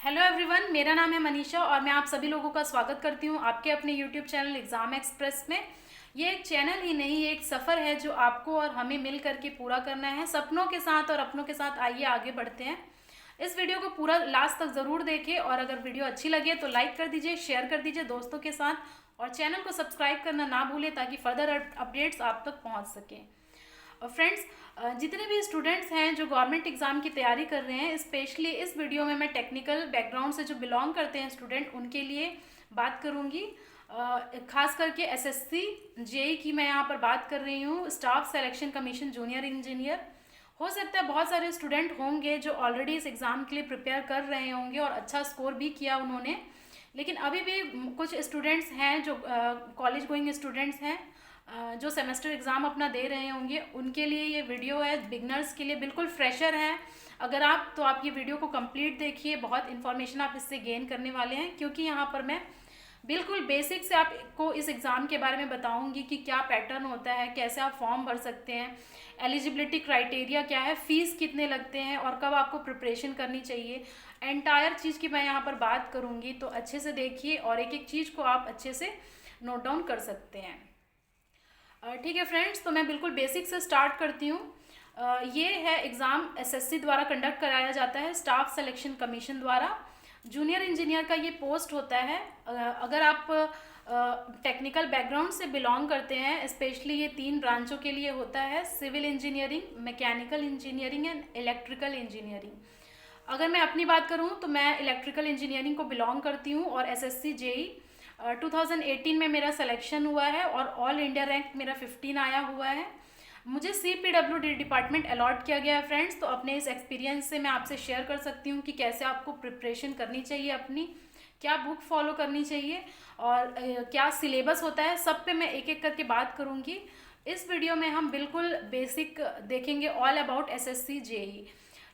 Hello everyone, मेरा नाम है मनीषा और मैं आप सभी लोगों का स्वागत करती हूँ आपके अपने यूट्यूब चैनल एग्ज़ाम एक्सप्रेस में। ये एक चैनल ही नहीं, ये एक सफ़र है जो आपको और हमें मिल करके पूरा करना है। सपनों के साथ और अपनों के साथ आइए आगे बढ़ते हैं। इस वीडियो को पूरा लास्ट तक ज़रूर देखें और अगर वीडियो अच्छी लगे तो लाइक कर दीजिए, शेयर कर दीजिए दोस्तों के साथ और चैनल को सब्सक्राइब करना ना भूलें ताकि फर्दर अपडेट्स आप तक पहुँच सकें। फ्रेंड्स, जितने भी स्टूडेंट्स हैं जो गवर्नमेंट एग्ज़ाम की तैयारी कर रहे हैं, स्पेशली इस वीडियो में मैं टेक्निकल बैकग्राउंड से जो बिलोंग करते हैं स्टूडेंट, उनके लिए बात करूंगी। खास करके एसएससी जेई की मैं यहाँ पर बात कर रही हूँ। Staff selection commission junior engineer, हो सकता है बहुत सारे स्टूडेंट होंगे जो ऑलरेडी इस एग्ज़ाम के लिए प्रिपेयर कर रहे होंगे और अच्छा स्कोर भी किया उन्होंने, लेकिन अभी भी कुछ स्टूडेंट्स हैं जो कॉलेज गोइंग स्टूडेंट्स हैं जो सेमेस्टर एग्ज़ाम अपना दे रहे होंगे, उनके लिए ये वीडियो है। बिगनर्स के लिए बिल्कुल फ्रेशर हैं अगर आप, तो आप ये वीडियो को कंप्लीट देखिए। बहुत इन्फॉर्मेशन आप इससे गेन करने वाले हैं क्योंकि यहाँ पर मैं बिल्कुल बेसिक से आपको इस एग्ज़ाम के बारे में बताऊंगी कि क्या पैटर्न होता है, कैसे आप फॉर्म भर सकते हैं, एलिजिबिलिटी क्राइटेरिया क्या है, फ़ीस कितने लगते हैं और कब आपको प्रिपरेशन करनी चाहिए। एंटायर चीज़ की मैं यहाँ पर बात करूँगी, तो अच्छे से देखिए और एक एक चीज़ को आप अच्छे से नोट डाउन कर सकते हैं। ठीक है फ्रेंड्स, तो मैं बिल्कुल बेसिक से स्टार्ट करती हूँ। ये है एग्ज़ाम एसएससी द्वारा कंडक्ट कराया जाता है, स्टाफ सिलेक्शन कमीशन द्वारा। जूनियर इंजीनियर का ये पोस्ट होता है। अगर आप टेक्निकल बैकग्राउंड से बिलोंग करते हैं, स्पेशली ये 3 ब्रांचों के लिए होता है: civil engineering, mechanical engineering and electrical engineering. अगर मैं अपनी बात करूँ तो मैं इलेक्ट्रिकल इंजीनियरिंग को बिलोंग करती हूँ और एसएससी जेई 2018 में मेरा सिलेक्शन हुआ है और ऑल इंडिया रैंक मेरा 15 आया हुआ है। मुझे CPWD डिपार्टमेंट अलॉट किया गया है फ्रेंड्स। तो अपने इस एक्सपीरियंस से मैं आपसे शेयर कर सकती हूँ कि कैसे आपको प्रिपरेशन करनी चाहिए, अपनी क्या बुक फॉलो करनी चाहिए और क्या सिलेबस होता है, सब पे मैं एक एक करके बात करूँगी। इस वीडियो में हम बिल्कुल बेसिक देखेंगे, ऑल अबाउट एसएससी जेई।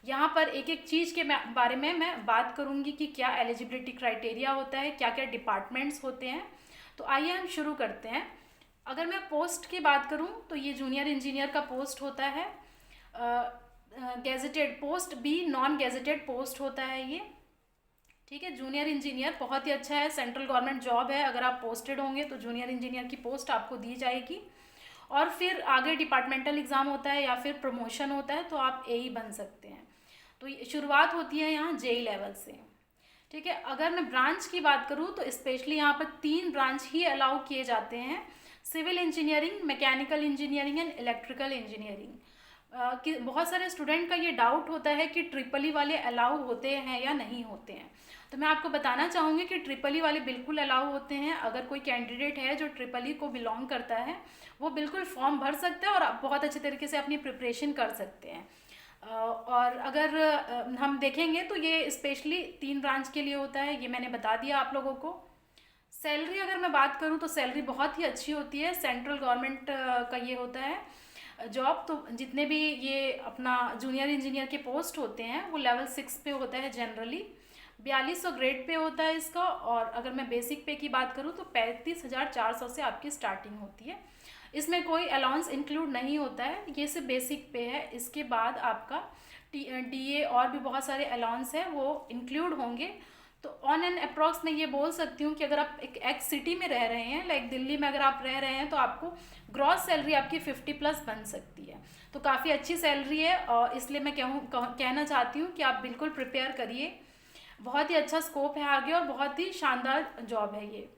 यहाँ पर एक एक चीज़ के बारे में मैं बात करूँगी कि क्या एलिजिबिलिटी क्राइटेरिया होता है, क्या क्या डिपार्टमेंट्स होते हैं। तो आइए हम शुरू करते हैं। अगर मैं पोस्ट की बात करूँ तो ये जूनियर इंजीनियर का पोस्ट होता है। गैजेटेड पोस्ट भी नॉन गैजेटेड पोस्ट होता है ये। ठीक है, जूनियर इंजीनियर बहुत ही अच्छा है, सेंट्रल गवर्नमेंट जॉब है। अगर आप पोस्टेड होंगे तो जूनियर इंजीनियर की पोस्ट आपको दी जाएगी और फिर आगे डिपार्टमेंटल एग्ज़ाम होता है या फिर प्रमोशन होता है तो आप एई बन सकते हैं। तो शुरुआत होती है यहाँ जेई लेवल से। ठीक है, अगर मैं ब्रांच की बात करूँ तो स्पेशली यहाँ पर 3 ब्रांच ही अलाउ किए जाते हैं: civil engineering, mechanical engineering and electrical engineering. कि बहुत सारे स्टूडेंट का ये डाउट होता है कि ट्रिपल ई वाले अलाउ होते हैं या नहीं होते हैं। तो मैं आपको बताना चाहूँगी कि ट्रिपल ई वाले बिल्कुल अलाउ होते हैं। अगर कोई कैंडिडेट है जो ट्रिपल ई को बिलोंग करता है, वो बिल्कुल फॉर्म भर सकता है और बहुत अच्छे तरीके से अपनी प्रिपरेशन कर सकते हैं। और अगर हम देखेंगे तो ये स्पेशली 3 ब्रांच के लिए होता है, ये मैंने बता दिया आप लोगों को। सैलरी अगर मैं बात करूँ तो सैलरी बहुत ही अच्छी होती है, सेंट्रल गवर्नमेंट का ये होता है जॉब। तो जितने भी ये अपना जूनियर इंजीनियर के पोस्ट होते हैं वो लेवल 6 पे होता है जनरली। 4200 ग्रेड पे होता है इसका। और अगर मैं बेसिक पे की बात करूँ तो 35,400 से आपकी स्टार्टिंग होती है। इसमें कोई अलाउंस इंक्लूड नहीं होता है, ये सिर्फ बेसिक पे है। इसके बाद आपका DA और भी बहुत सारे अलाउंस है वो इंक्लूड होंगे। तो ऑन एन अप्रॉक्स मैं ये बोल सकती हूँ कि अगर आप एक एक्स सिटी में रह रहे हैं, लाइक दिल्ली में अगर आप रह रहे हैं, तो आपको ग्रॉस सैलरी आपकी 50+ बन सकती है। तो काफ़ी अच्छी सैलरी है और इसलिए मैं कहना चाहती हूँ कि आप बिल्कुल प्रिपेयर करिए। बहुत ही अच्छा स्कोप है आगे और बहुत ही शानदार जॉब है ये।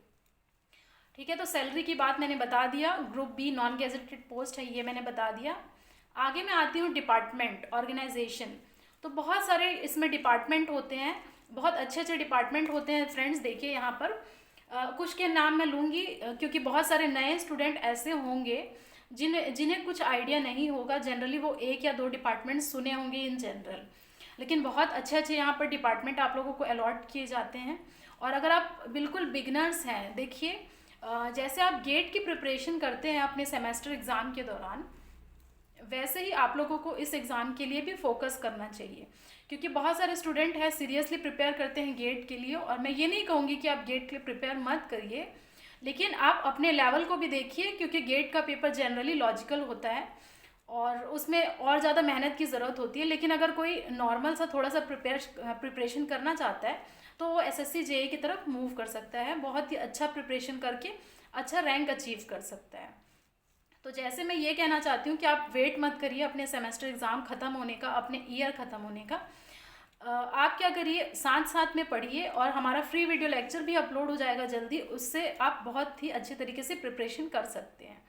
ठीक है, तो सैलरी की बात मैंने बता दिया। Group B non gazetted post है, ये मैंने बता दिया। आगे मैं आती हूँ डिपार्टमेंट ऑर्गेनाइजेशन। तो बहुत सारे इसमें डिपार्टमेंट होते हैं, बहुत अच्छे अच्छे डिपार्टमेंट होते हैं फ्रेंड्स। देखिए यहाँ पर कुछ के नाम मैं लूँगी क्योंकि बहुत सारे नए स्टूडेंट ऐसे होंगे जिन्हें कुछ आइडिया नहीं होगा। जनरली वो 1 या 2 डिपार्टमेंट सुने होंगे इन जनरल, लेकिन बहुत अच्छे अच्छे यहाँ पर डिपार्टमेंट आप लोगों को अलॉट किए जाते हैं। और अगर आप बिल्कुल बिगनर्स हैं, देखिए जैसे आप गेट की प्रिपरेशन करते हैं अपने सेमेस्टर एग्ज़ाम के दौरान, वैसे ही आप लोगों को इस एग्ज़ाम के लिए भी फोकस करना चाहिए क्योंकि बहुत सारे स्टूडेंट हैं सीरियसली प्रिपेयर करते हैं गेट के लिए। और मैं ये नहीं कहूँगी कि आप गेट के लिए प्रिपेयर मत करिए, लेकिन आप अपने लेवल को भी देखिए क्योंकि गेट का पेपर जनरली लॉजिकल होता है और उसमें और ज़्यादा मेहनत की ज़रूरत होती है। लेकिन अगर कोई नॉर्मल सा थोड़ा सा प्रिपरेशन करना चाहता है तो वो एसएससी जेई की तरफ मूव कर सकता है, बहुत ही अच्छा प्रिपरेशन करके अच्छा रैंक अचीव कर सकता है। तो जैसे मैं ये कहना चाहती हूँ कि आप वेट मत करिए अपने सेमेस्टर एग्ज़ाम ख़त्म होने का, अपने ईयर ख़त्म होने का। आप क्या करिए, साथ साथ में पढ़िए, और हमारा फ्री वीडियो लेक्चर भी अपलोड हो जाएगा जल्दी, उससे आप बहुत ही अच्छे तरीके से प्रिपरेशन कर सकते हैं।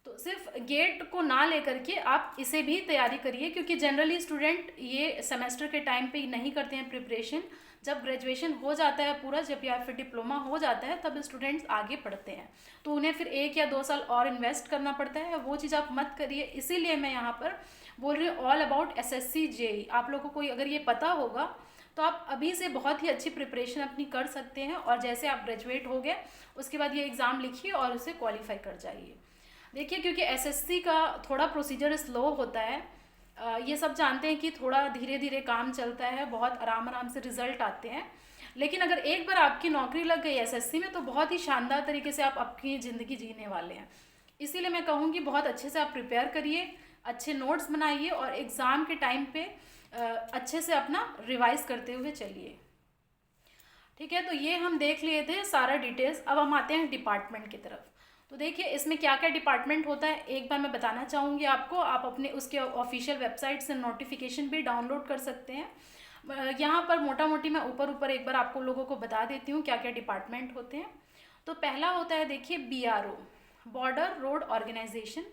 तो सिर्फ गेट को ना लेकर के आप इसे भी तैयारी करिए, क्योंकि जनरली स्टूडेंट ये सेमेस्टर के टाइम पे नहीं करते हैं प्रिपरेशन। जब ग्रेजुएशन हो जाता है पूरा, जब या फिर डिप्लोमा हो जाता है, तब स्टूडेंट्स आगे पढ़ते हैं, तो उन्हें फिर 1 या 2 साल और इन्वेस्ट करना पड़ता है। वो चीज़ आप मत करिए। इसीलिए मैं यहाँ पर बोल रही हूँ ऑल अबाउट एसएससी जेई। आप लोगों को अगर ये पता होगा तो आप अभी से बहुत ही अच्छी प्रिपरेशन अपनी कर सकते हैं, और जैसे आप ग्रेजुएट हो गए उसके बाद ये एग्ज़ाम लिखिए और उसे क्वालिफाई कर जाइए। देखिए, क्योंकि एसएससी का थोड़ा प्रोसीजर स्लो होता है, ये सब जानते हैं कि थोड़ा धीरे धीरे काम चलता है, बहुत आराम आराम से रिजल्ट आते हैं। लेकिन अगर एक बार आपकी नौकरी लग गई एसएससी में तो बहुत ही शानदार तरीके से आप अपनी ज़िंदगी जीने वाले हैं। इसीलिए मैं कहूँगी बहुत अच्छे से आप प्रिपेयर करिए, अच्छे नोट्स बनाइए, और एग्ज़ाम के टाइम पे अच्छे से अपना रिवाइज करते हुए चलिए। ठीक है, तो ये हम देख लिए थे सारा डिटेल्स। अब हम आते हैं डिपार्टमेंट की तरफ। तो देखिए इसमें क्या क्या डिपार्टमेंट होता है एक बार मैं बताना चाहूँगी आपको। आप अपने उसके ऑफिशियल वेबसाइट से नोटिफिकेशन भी डाउनलोड कर सकते हैं। यहाँ पर मोटा मोटी मैं ऊपर एक बार आपको लोगों को बता देती हूँ क्या क्या डिपार्टमेंट होते हैं। तो पहला होता है देखिए BRO, बॉर्डर रोड ऑर्गेनाइजेशन।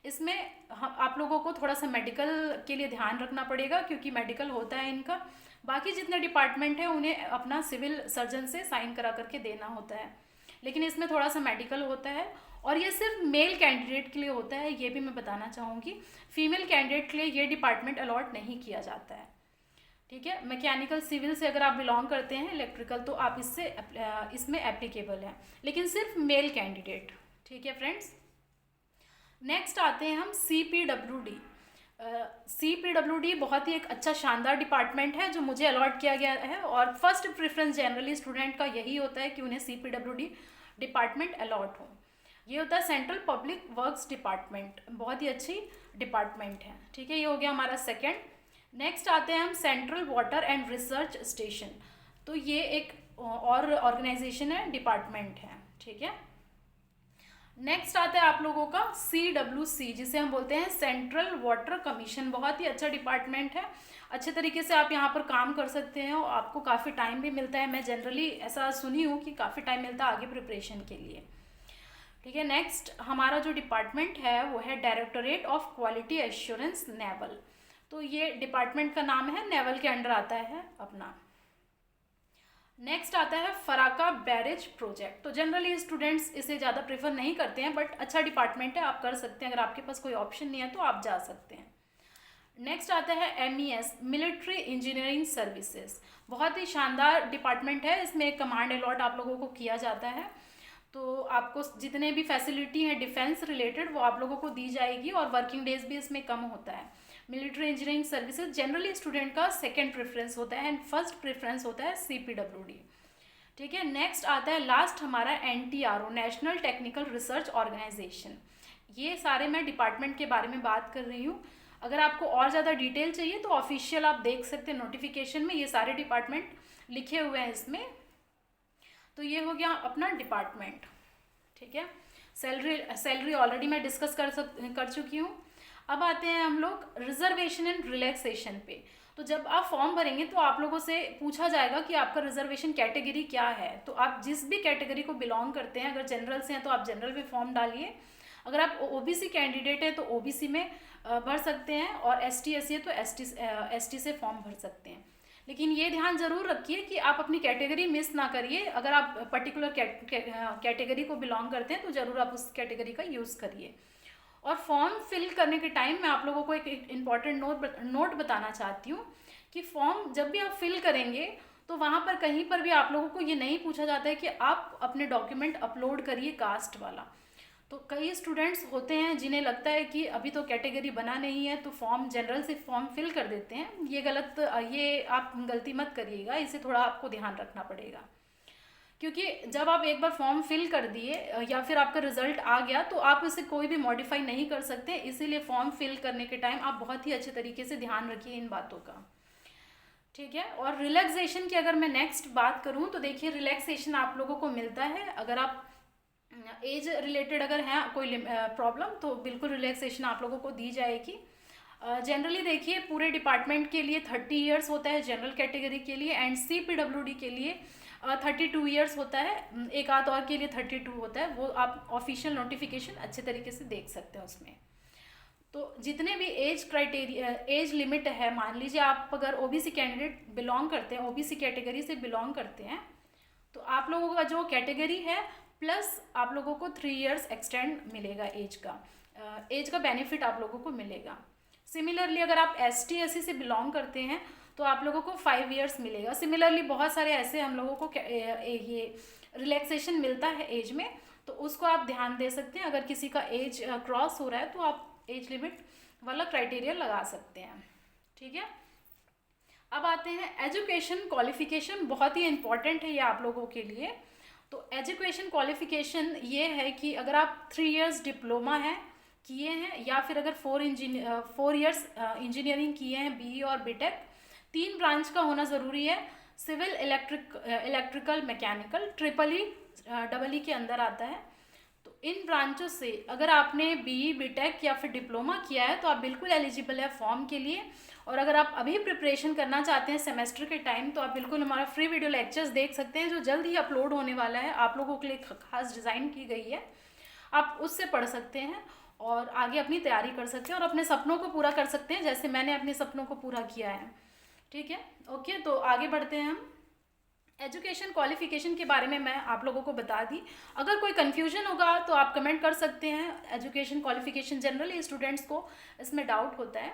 इसमें आप लोगों को थोड़ा सा मेडिकल के लिए ध्यान रखना पड़ेगा, क्योंकि मेडिकल होता है इनका। बाकी जितने डिपार्टमेंट हैं उन्हें अपना सिविल सर्जन से साइन करा करके देना होता है, लेकिन इसमें थोड़ा सा मेडिकल होता है, और ये सिर्फ मेल कैंडिडेट के लिए होता है, ये भी मैं बताना चाहूँगी। फीमेल कैंडिडेट के लिए ये डिपार्टमेंट अलॉट नहीं किया जाता है। ठीक है, मैकेनिकल सिविल से अगर आप बिलोंग करते हैं, इलेक्ट्रिकल, तो आप इसमें एप्लीकेबल है, लेकिन सिर्फ मेल कैंडिडेट। ठीक है फ्रेंड्स, नेक्स्ट आते हैं हम CPWD। CPWD बहुत ही एक अच्छा शानदार डिपार्टमेंट है जो मुझे अलॉट किया गया है, और फर्स्ट प्रेफरेंस जनरली स्टूडेंट का यही होता है कि उन्हें CPWD डिपार्टमेंट अलॉट हो। ये होता है सेंट्रल पब्लिक वर्क्स डिपार्टमेंट, बहुत ही अच्छी डिपार्टमेंट है। ठीक है, ये हो गया हमारा सेकेंड। नेक्स्ट आते हैं हम central water and research station. तो ये एक और ऑर्गेनाइजेशन है, डिपार्टमेंट है। ठीक है, नेक्स्ट आता है आप लोगों का CWC, जिसे हम बोलते हैं सेंट्रल वाटर कमीशन। बहुत ही अच्छा डिपार्टमेंट है, अच्छे तरीके से आप यहाँ पर काम कर सकते हैं, और आपको काफ़ी टाइम भी मिलता है। मैं जनरली ऐसा सुनी हूँ कि काफ़ी टाइम मिलता है आगे प्रिपरेशन के लिए। ठीक है, नेक्स्ट हमारा जो डिपार्टमेंट है वो है directorate of quality assurance naval. तो ये डिपार्टमेंट का नाम है, नेवल के अंडर आता है अपना। नेक्स्ट आता है फराका बैरेज प्रोजेक्ट। तो जनरली स्टूडेंट्स इसे ज़्यादा प्रेफर नहीं करते हैं, बट अच्छा डिपार्टमेंट है, आप कर सकते हैं। अगर आपके पास कोई ऑप्शन नहीं है तो आप जा सकते हैं। नेक्स्ट आता है MES, मिलिट्री इंजीनियरिंग सर्विसेज। बहुत ही शानदार डिपार्टमेंट है, इसमें एक कमांड अलॉट आप लोगों को किया जाता है, तो आपको जितने भी फैसिलिटी हैं डिफेंस रिलेटेड वो आप लोगों को दी जाएगी, और वर्किंग डेज भी इसमें कम होता है। Military engineering services generally student का सेकंड प्रेफरेंस होता है, एंड फर्स्ट प्रेफरेंस होता है CPWD। ठीक है, नेक्स्ट आता है लास्ट हमारा NTRO, national technical research organisation. ये सारे मैं डिपार्टमेंट के बारे में बात कर रही हूँ। अगर आपको और ज़्यादा डिटेल चाहिए तो ऑफिशियल आप देख सकते हैं नोटिफिकेशन में, ये सारे डिपार्टमेंट लिखे हुए हैं इसमें। तो ये हो गया अपना डिपार्टमेंट। ठीक है, सैलरी ऑलरेडी मैं डिस्कस कर चुकी हूँ। अब आते हैं हम लोग रिजर्वेशन एंड रिलैक्सेशन पे। तो जब आप फॉर्म भरेंगे तो आप लोगों से पूछा जाएगा कि आपका रिजर्वेशन कैटेगरी क्या है। तो आप जिस भी कैटेगरी को बिलोंग करते हैं, अगर जनरल से हैं तो आप जनरल में फॉर्म डालिए, अगर आप OBC कैंडिडेट हैं तो OBC में भर सकते हैं, और ST SC है तो ST से फॉर्म भर सकते हैं। लेकिन ये ध्यान ज़रूर रखिए कि आप अपनी कैटेगरी मिस ना करिए। अगर आप पर्टिकुलर कैटेगरी को बिलोंग करते हैं तो ज़रूर आप उस कैटेगरी का यूज़ करिए। और फॉर्म फिल करने के टाइम मैं आप लोगों को एक इम्पॉर्टेंट नोट बताना चाहती हूँ कि फॉर्म जब भी आप फिल करेंगे तो वहाँ पर कहीं पर भी आप लोगों को ये नहीं पूछा जाता है कि आप अपने डॉक्यूमेंट अपलोड करिए कास्ट वाला। तो कई स्टूडेंट्स होते हैं जिन्हें लगता है कि अभी तो कैटेगरी बना नहीं है, तो फॉर्म जनरल से फॉर्म फिल कर देते हैं। ये आप गलती मत करिएगा, इसे थोड़ा आपको ध्यान रखना पड़ेगा, क्योंकि जब आप एक बार फॉर्म फिल कर दिए या फिर आपका रिजल्ट आ गया तो आप उसे कोई भी मॉडिफाई नहीं कर सकते, इसीलिए फॉर्म फिल करने के टाइम आप बहुत ही अच्छे तरीके से ध्यान रखिए इन बातों का, ठीक है। और रिलैक्सेशन की अगर मैं नेक्स्ट बात करूं तो देखिए रिलैक्सेशन आप लोगों को मिलता है, अगर आप एज रिलेटेड अगर है कोई प्रॉब्लम तो बिल्कुल रिलैक्सेशन आप लोगों को दी जाएगी। जनरली देखिए पूरे डिपार्टमेंट के लिए 30 ईयर्स होता है जनरल कैटेगरी के लिए, एंड CPWD के लिए 32 ईयर्स होता है, एक आध और के लिए 32 होता है, वो आप ऑफिशियल नोटिफिकेशन अच्छे तरीके से देख सकते हैं उसमें। तो जितने भी एज क्राइटेरिया एज लिमिट है, मान लीजिए आप अगर OBC कैंडिडेट बिलोंग करते हैं, OBC कैटेगरी से बिलोंग करते हैं, तो आप लोगों का जो कैटेगरी है प्लस आप लोगों को 3 ईयर्स एक्सटेंड मिलेगा एज का बेनिफिट आप लोगों को मिलेगा। सिमिलरली अगर आप ST SC से बिलोंग करते हैं तो आप लोगों को 5 ईयर्स मिलेगा। सिमिलरली बहुत सारे ऐसे हम लोगों को ये रिलैक्सेशन मिलता है एज में, तो उसको आप ध्यान दे सकते हैं। अगर किसी का एज क्रॉस हो रहा है तो आप एज लिमिट वाला क्राइटेरिया लगा सकते हैं, ठीक है। अब आते हैं एजुकेशन क्वालिफिकेशन, बहुत ही इंपॉर्टेंट है ये आप लोगों के लिए। तो एजुकेशन क्वालिफिकेशन ये है कि अगर आप 3 इयर्स डिप्लोमा है किए हैं या फिर अगर 4 इयर्स इंजीनियरिंग किए हैं BE और BTech, 3 ब्रांच का होना ज़रूरी है। सिविल, इलेक्ट्रिकल, मैकेनिकल, EEE के अंदर आता है। तो इन ब्रांचों से अगर आपने BE BTech या फिर डिप्लोमा किया है तो आप बिल्कुल एलिजिबल है फॉर्म के लिए। और अगर आप अभी प्रिपरेशन करना चाहते हैं सेमेस्टर के टाइम तो आप बिल्कुल हमारा फ्री वीडियो लेक्चर्स देख सकते हैं जो जल्द ही अपलोड होने वाला है, आप लोगों के लिए खास डिज़ाइन की गई है, आप उससे पढ़ सकते हैं और आगे अपनी तैयारी कर सकते हैं और अपने सपनों को पूरा कर सकते हैं जैसे मैंने अपने सपनों को पूरा किया है, ठीक है। ओके, तो आगे बढ़ते हैं हम। एजुकेशन क्वालिफिकेशन के बारे में मैं आप लोगों को बता दी, अगर कोई कन्फ्यूजन होगा तो आप कमेंट कर सकते हैं। एजुकेशन क्वालिफिकेशन जनरली स्टूडेंट्स को इसमें डाउट होता है।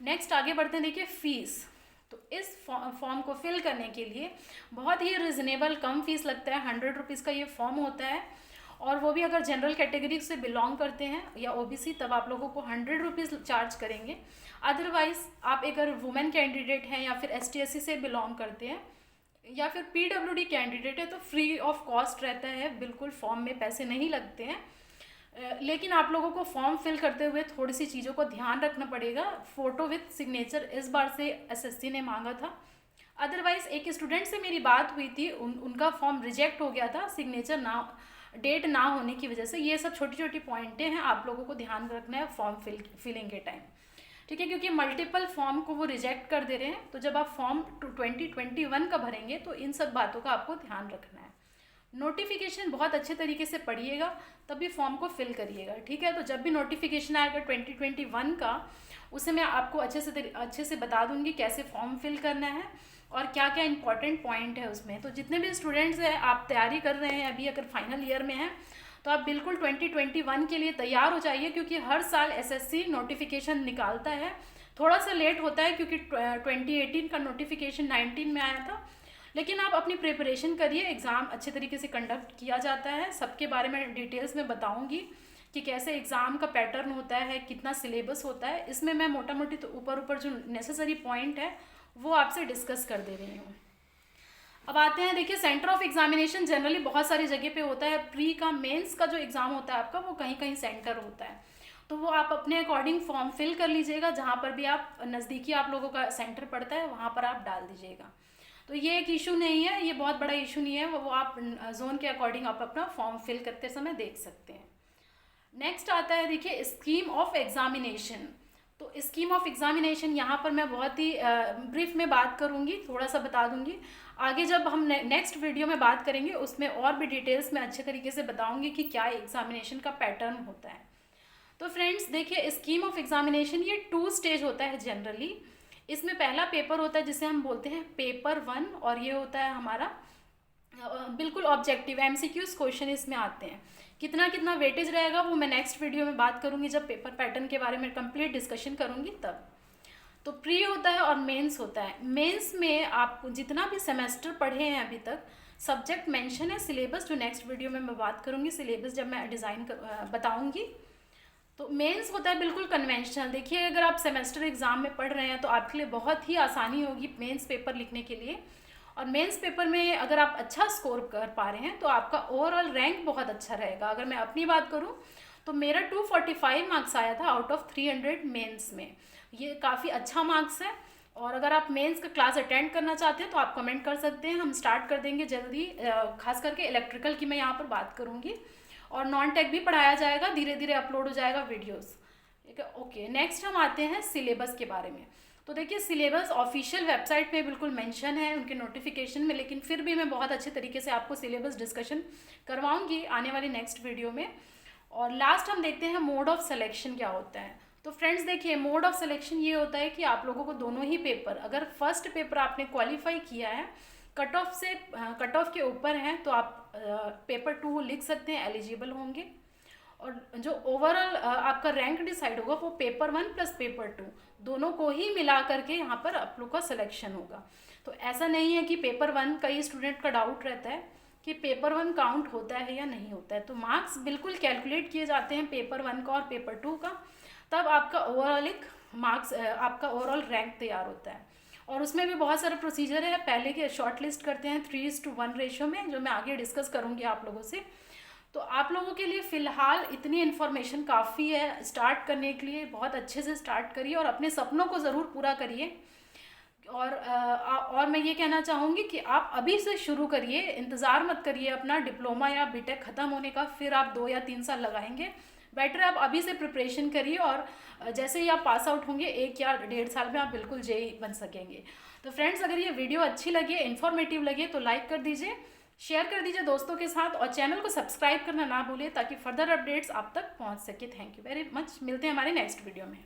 नेक्स्ट आगे बढ़ते हैं। देखिए फ़ीस, तो इस फॉर्म को फिल करने के लिए बहुत ही रिजनेबल कम फीस लगता है, 100 रुपीज़ का ये फॉर्म होता है। और वो भी अगर जनरल कैटेगरी से बिलोंग करते हैं या OBC तब आप लोगों को 100 रुपीज़ चार्ज करेंगे। अदरवाइज़ आप अगर वुमेन कैंडिडेट हैं या फिर ST SC से बिलोंग करते हैं या फिर PWD कैंडिडेट है तो फ्री ऑफ कॉस्ट रहता है, बिल्कुल फॉर्म में पैसे नहीं लगते हैं। लेकिन आप लोगों को फॉर्म फिल करते हुए थोड़ी सी चीज़ों को ध्यान रखना पड़ेगा। फ़ोटो विथ सिग्नेचर इस बार से SSC ने मांगा था, अदरवाइज़ एक स्टूडेंट से मेरी बात हुई थी, उनका फॉर्म रिजेक्ट हो गया था सिग्नेचर ना डेट ना होने की वजह से। ये सब छोटी छोटी पॉइंटें हैं आप लोगों को ध्यान रखना है फॉर्म फिलिंग के टाइम, ठीक है, क्योंकि मल्टीपल फॉर्म को वो रिजेक्ट कर दे रहे हैं। तो जब आप फॉर्म 2021 का भरेंगे तो इन सब बातों का आपको ध्यान रखना है। नोटिफिकेशन बहुत अच्छे तरीके से पढ़िएगा तभी फॉर्म को फिल करिएगा, ठीक है। तो जब भी नोटिफिकेशन आएगा 2021 का, उसे मैं आपको अच्छे से बता दूंगी कैसे फॉर्म फिल करना है और क्या क्या इंपॉर्टेंट पॉइंट है उसमें। तो जितने भी स्टूडेंट्स हैं आप तैयारी कर रहे हैं अभी, अगर फाइनल ईयर में हैं तो आप बिल्कुल 2021 के लिए तैयार हो जाइए, क्योंकि हर साल SSC नोटिफिकेशन निकालता है। थोड़ा सा लेट होता है क्योंकि 2018 का नोटिफिकेशन 19 में आया था, लेकिन आप अपनी प्रिपरेशन करिए। एग्ज़ाम अच्छे तरीके से कंडक्ट किया जाता है, सबके बारे में डिटेल्स में बताऊंगी कि कैसे एग्ज़ाम का पैटर्न होता है, कितना सिलेबस होता है। इसमें मैं मोटा मोटी तो ऊपर जो नेसेसरी पॉइंट है वो आपसे डिस्कस कर दे रही हूँ। अब आते हैं, देखिए सेंटर ऑफ एग्जामिनेशन जनरली बहुत सारी जगह पे होता है। प्री का मेंस का जो एग्ज़ाम होता है आपका वो कहीं कहीं सेंटर होता है, तो वो आप अपने अकॉर्डिंग फॉर्म फिल कर लीजिएगा। जहाँ पर भी आप नज़दीकी आप लोगों का सेंटर पड़ता है वहाँ पर आप डाल दीजिएगा। तो ये एक इशू नहीं है, ये बहुत बड़ा इशू नहीं है, वो आप जोन के अकॉर्डिंग आप अपना फॉर्म फिल करते समय देख सकते हैं। नेक्स्ट आता है देखिए स्कीम ऑफ एग्जामिनेशन। तो स्कीम ऑफ एग्जामिनेशन यहाँ पर मैं बहुत ही ब्रीफ में बात करूँगी, थोड़ा सा बता दूँगी। आगे जब हम नेक्स्ट वीडियो में बात करेंगे उसमें और भी डिटेल्स में अच्छे तरीके से बताऊँगी कि क्या एग्जामिनेशन का पैटर्न होता है। तो फ्रेंड्स देखिए स्कीम ऑफ एग्जामिनेशन ये 2 स्टेज होता है जनरली। इसमें पहला पेपर होता है जिसे हम बोलते हैं पेपर 1, और ये होता है हमारा बिल्कुल ऑब्जेक्टिव MCQs क्वेश्चन इसमें आते हैं। कितना कितना वेटेज रहेगा वो मैं नेक्स्ट वीडियो में बात करूँगी, जब पेपर पैटर्न के बारे में कंप्लीट डिस्कशन करूँगी तब। तो प्री होता है और मेंस होता है। मेंस में आप जितना भी सेमेस्टर पढ़े हैं अभी तक, सब्जेक्ट मेंशन है, सिलेबस जो नेक्स्ट वीडियो में मैं बात करूँगी, सिलेबस जब मैं डिज़ाइन बताऊँगी। तो मेंस होता है बिल्कुल कन्वेंशनल। देखिए अगर आप सेमेस्टर एग्ज़ाम में पढ़ रहे हैं तो आपके लिए बहुत ही आसानी होगी मेंस पेपर लिखने के लिए। और मेंस पेपर में अगर आप अच्छा स्कोर कर पा रहे हैं तो आपका ओवरऑल रैंक बहुत अच्छा रहेगा। अगर मैं अपनी बात करूं तो मेरा 245 मार्क्स आया था आउट ऑफ 300 मेंस में। ये काफ़ी अच्छा मार्क्स है। और अगर आप मेंस का क्लास अटेंड करना चाहते हैं तो आप कमेंट कर सकते हैं, हम स्टार्ट कर देंगे जल्दी। खास करके इलेक्ट्रिकल की मैं यहाँ पर बात करूँगी, और नॉन टेक भी पढ़ाया जाएगा, धीरे धीरे अपलोड हो जाएगा वीडियोस। ठीक है, ओके। नेक्स्ट हम आते हैं सिलेबस के बारे में। तो देखिए, सिलेबस ऑफिशियल वेबसाइट पे बिल्कुल मेंशन है उनके नोटिफिकेशन में, लेकिन फिर भी मैं बहुत अच्छे तरीके से आपको सिलेबस डिस्कशन करवाऊंगी आने वाली नेक्स्ट वीडियो में। और लास्ट हम देखते हैं मोड ऑफ सिलेक्शन क्या होता है। तो फ्रेंड्स देखिए, मोड ऑफ सिलेक्शन ये होता है कि आप लोगों को दोनों ही पेपर, अगर फर्स्ट पेपर आपने क्वालिफाई किया है, कट ऑफ के ऊपर हैं, तो आप पेपर 2 लिख सकते हैं, एलिजिबल होंगे। और जो ओवरऑल आपका रैंक डिसाइड होगा वो पेपर 1 प्लस पेपर 2 दोनों को ही मिला करके यहाँ पर आप लोग का सिलेक्शन होगा। तो ऐसा नहीं है कि पेपर 1, कई स्टूडेंट का डाउट रहता है कि पेपर 1 काउंट होता है या नहीं होता है। तो मार्क्स बिल्कुल कैलकुलेट किए जाते हैं पेपर 1 का और पेपर 2 का, तब आपका ओवरऑल एक मार्क्स, आपका ओवरऑल रैंक तैयार होता है। और उसमें भी बहुत सारे प्रोसीजर है। पहले के शॉर्ट लिस्ट करते हैं 3:1 रेशो में, जो मैं आगे डिस्कस करूँगी आप लोगों से। तो आप लोगों के लिए फ़िलहाल इतनी इन्फॉर्मेशन काफ़ी है स्टार्ट करने के लिए। बहुत अच्छे से स्टार्ट करिए और अपने सपनों को ज़रूर पूरा करिए। और मैं ये कहना चाहूँगी कि आप अभी से शुरू करिए, इंतज़ार मत करिए अपना डिप्लोमा या बीटेक ख़त्म होने का, फिर आप 2 या 3 साल लगाएंगे। बेटर आप अभी से प्रिपरेशन करिए, और जैसे ही आप पास आउट होंगे 1 या 1.5 साल में आप बिल्कुल जेई बन सकेंगे। तो फ्रेंड्स, अगर ये वीडियो अच्छी लगे, इन्फॉर्मेटिव लगे, तो लाइक कर दीजिए, शेयर कर दीजिए दोस्तों के साथ, और चैनल को सब्सक्राइब करना ना भूलिए ताकि फर्दर अपडेट्स आप तक पहुंच सके। Thank you very much. मिलते हैं हमारे नेक्स्ट वीडियो में।